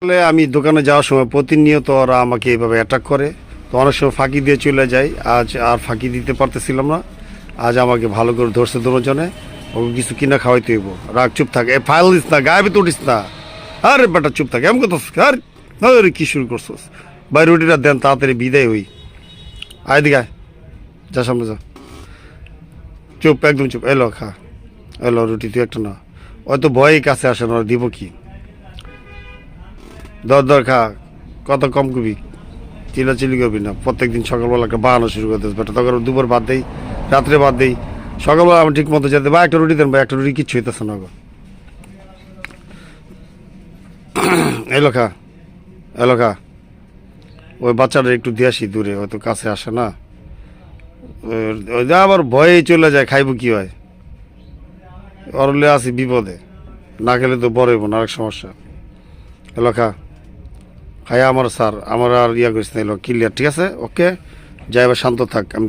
আসলে আমি দোকানে যাওয়ার সময় প্রতিনিয়ত ওরা আমাকে এইভাবে অ্যাটাক করে, তো অনেক সময় ফাঁকি দিয়ে চলে যাই। আজ আর ফাঁকি দিতে পারতেছিলাম না। আজ আমাকে ভালো করে ধরছে দুজনে। ওকে কিছু কিনা খাওয়াইতে হইব। রাগ, চুপ থাক, এ ফাইল দিস না, গায়ে ভিতরে উঠিস না। আরে বেটা চুপ থাক, এমন কথা আরে কি শুরু করছিস? ভাই রুটিটা দেন, তাড়াতাড়ি বিদায় হই। আয় দিকে আয়, যা সামনে যা। চুপ, একদম চুপ। এলো খা, এলো রুটি তুই একটা না। হয়তো ভয়ই কাছে আসে না, দিব কি? দর খা, কত কম করবি, চিল্লাচিল্লি করবি না। প্রত্যেকদিন সকালবেলা একটা বাহানো শুরু করতে বেটা, তখন দুপুর বাদ দেই, রাত্রে বাদ দেই, সকালবেলা আমি ঠিক মতো যেতে। বা একটা রুটি দেন ভাই, একটা রুটি কিচ্ছু হইতেছে না গো। এলো খা, এলো খা। ওই বাচ্চাটা একটু দিয়ে আসি দূরে, হয়তো কাছে আসে না। ওই যে আবার ভয়ে চলে যায়, খাইব কি হয়? অরলে আছি বিপদে, না খেলে তো বড় হইব না, আরেক সমস্যা। এলো খা, খাই আমার স্যার, আমার আর ইয়া করিস না। এলো ক্লিয়ার, ঠিক আছে, ওকে। যাই, এবার শান্ত থাক, আমি